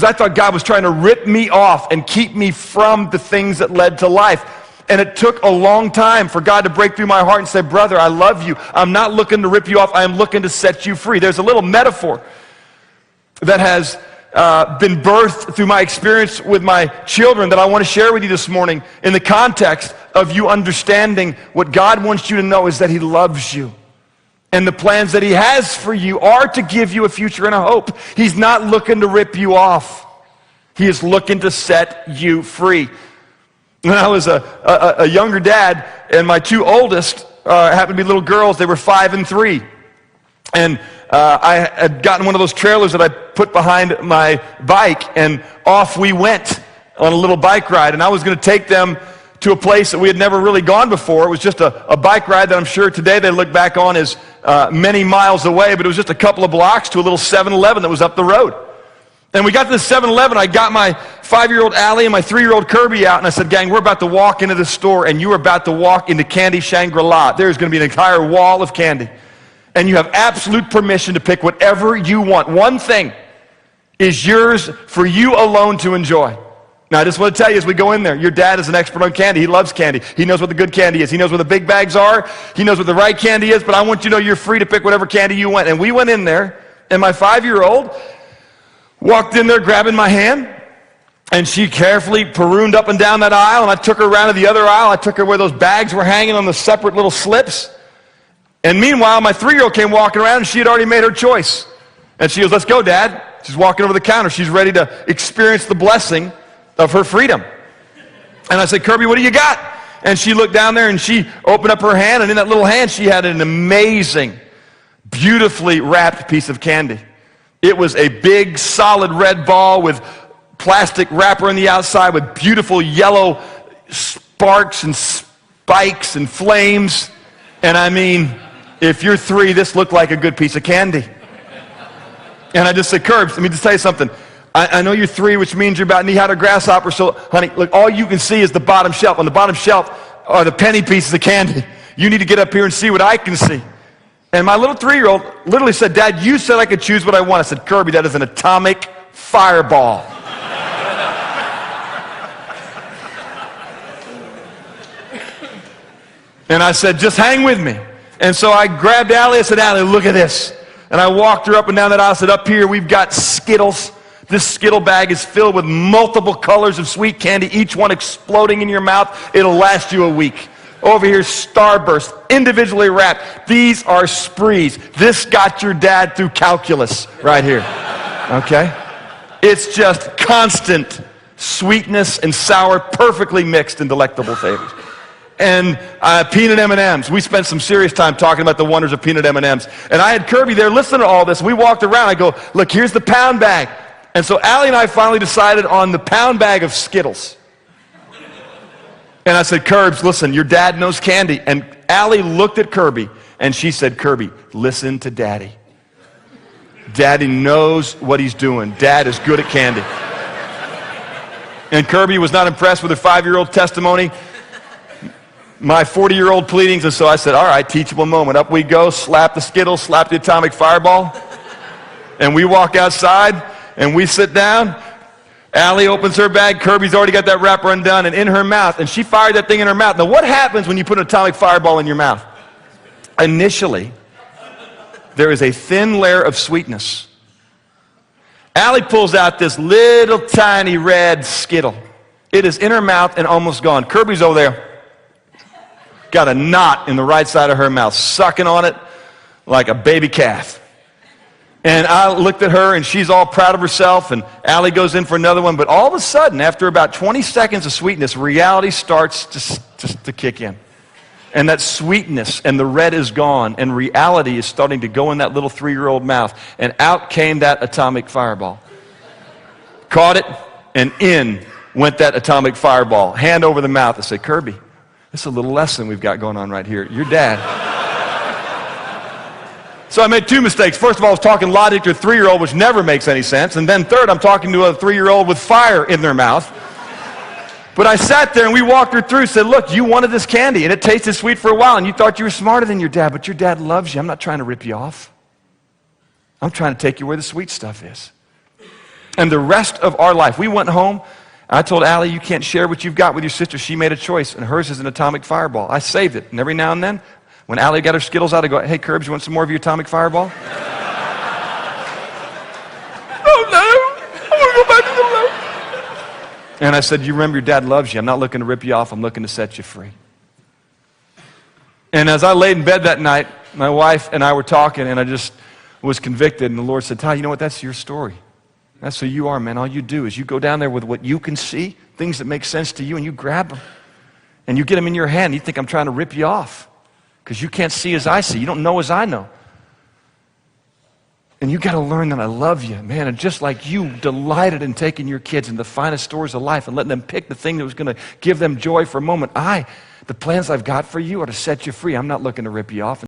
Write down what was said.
because I thought God was trying to rip me off and keep me from the things that led to life. And it took a long time for God to break through my heart and say, brother, I love you. I'm not looking to rip you off. I am looking to set you free. There's a little metaphor that has been birthed through my experience with my children that I want to share with you this morning in the context of you understanding what God wants you to know is that he loves you. And the plans that he has for you are to give you a future and a hope. He's not looking to rip you off. He is looking to set you free. When I was a younger dad, and my two oldest happened to be little girls, they were 5 and 3. And I had gotten one of those trailers that I put behind my bike, and off we went on a little bike ride. And I was going to take them to a place that we had never really gone before. It was just a bike ride that I'm sure today they look back on as many miles away, but it was just a couple of blocks to a little 7-Eleven that was up the road. And we got to the 7-Eleven, I got my 5-year-old Allie and my 3-year-old Kirby out, and I said, gang, we're about to walk into the store, and you are about to walk into Candy Shangri-La. There's going to be an entire wall of candy. And you have absolute permission to pick whatever you want. One thing is yours for you alone to enjoy. Now, I just want to tell you as we go in there, your dad is an expert on candy. He loves candy. He knows what the good candy is. He knows what the big bags are. He knows what the right candy is, but I want you to know you're free to pick whatever candy you want. And we went in there, and my 5-year-old walked in there grabbing my hand, and she carefully peruned up and down that aisle, and I took her around to the other aisle. I took her where those bags were hanging on the separate little slips. And meanwhile, my 3-year-old came walking around, and she had already made her choice. And she goes, let's go, Dad. She's walking over the counter. She's ready to experience the blessing of her freedom. And I said, Kirby, what do you got? And she looked down there, and she opened up her hand, and in that little hand, she had an amazing, beautifully wrapped piece of candy. It was a big, solid red ball with plastic wrapper on the outside with beautiful yellow sparks and spikes and flames. And I mean, if you're 3, this looked like a good piece of candy. And I just said, Curbs, let me just tell you something. I know you're 3, which means you're about knee-high to grasshopper, so, honey, look, all you can see is the bottom shelf. On the bottom shelf are the penny pieces of candy. You need to get up here and see what I can see. And my little 3-year-old literally said, Dad, you said I could choose what I want. I said, Kirby, that is an atomic fireball. And I said, just hang with me. And so I grabbed Allie. I said, Allie, look at this. And I walked her up and down that aisle. I said, up here we've got Skittles. This Skittle bag is filled with multiple colors of sweet candy, each one exploding in your mouth. It'll last you a week. Over here, Starburst, individually wrapped. These are Sprees. This got your dad through calculus right here. Okay? It's just constant sweetness and sour, perfectly mixed and delectable flavors. And peanut M&Ms. We spent some serious time talking about the wonders of peanut M&Ms. And I had Kirby there listening to all this. We walked around. I go, look, here's the pound bag. And so Allie and I finally decided on the pound bag of Skittles. And I said, Curbs, listen, your dad knows candy. And Allie looked at Kirby, and she said, Kirby, listen to Daddy. Daddy knows what he's doing. Dad is good at candy. And Kirby was not impressed with her 5-year-old testimony, my 40-year-old pleadings, and so I said, all right, teachable moment. Up we go, slap the Skittles, slap the atomic fireball, and we walk outside, and we sit down. Allie opens her bag. Kirby's already got that wrapper undone and in her mouth, and she fired that thing in her mouth. Now, what happens when you put an atomic fireball in your mouth? Initially, there is a thin layer of sweetness. Allie pulls out this little tiny red Skittle. It is in her mouth and almost gone. Kirby's over there, got a knot in the right side of her mouth, sucking on it like a baby calf. And I looked at her, and she's all proud of herself, and Allie goes in for another one. But all of a sudden, after about 20 seconds of sweetness, reality starts to kick in. And that sweetness and the red is gone, and reality is starting to go in that little 3-year-old mouth. And out came that atomic fireball. Caught it, and in went that atomic fireball. Hand over the mouth. I said, Kirby, this is a little lesson we've got going on right here. Your dad. So I made 2 mistakes. First of all, I was talking logic to a 3-year-old, which never makes any sense. And then third, I'm talking to a 3-year-old with fire in their mouth. But I sat there, and we walked her through and said, look, you wanted this candy, and it tasted sweet for a while, and you thought you were smarter than your dad, but your dad loves you. I'm not trying to rip you off. I'm trying to take you where the sweet stuff is. And the rest of our life, we went home. I told Allie, you can't share what you've got with your sister. She made a choice, and hers is an atomic fireball. I saved it. And every now and then, when Allie got her Skittles out, I go, hey, Curbs, you want some more of your atomic fireball? Oh, no. I want to go back to the love. And I said, you remember your dad loves you. I'm not looking to rip you off. I'm looking to set you free. And as I laid in bed that night, my wife and I were talking, and I just was convicted. And the Lord said, Todd, you know what? That's your story. That's who you are, man. All you do is you go down there with what you can see, things that make sense to you, and you grab them. And you get them in your hand. You think I'm trying to rip you off because you can't see as I see. You don't know as I know. And you got to learn that I love you, man. And just like you delighted in taking your kids in the finest stores of life and letting them pick the thing that was going to give them joy for a moment, the plans I've got for you are to set you free. I'm not looking to rip you off.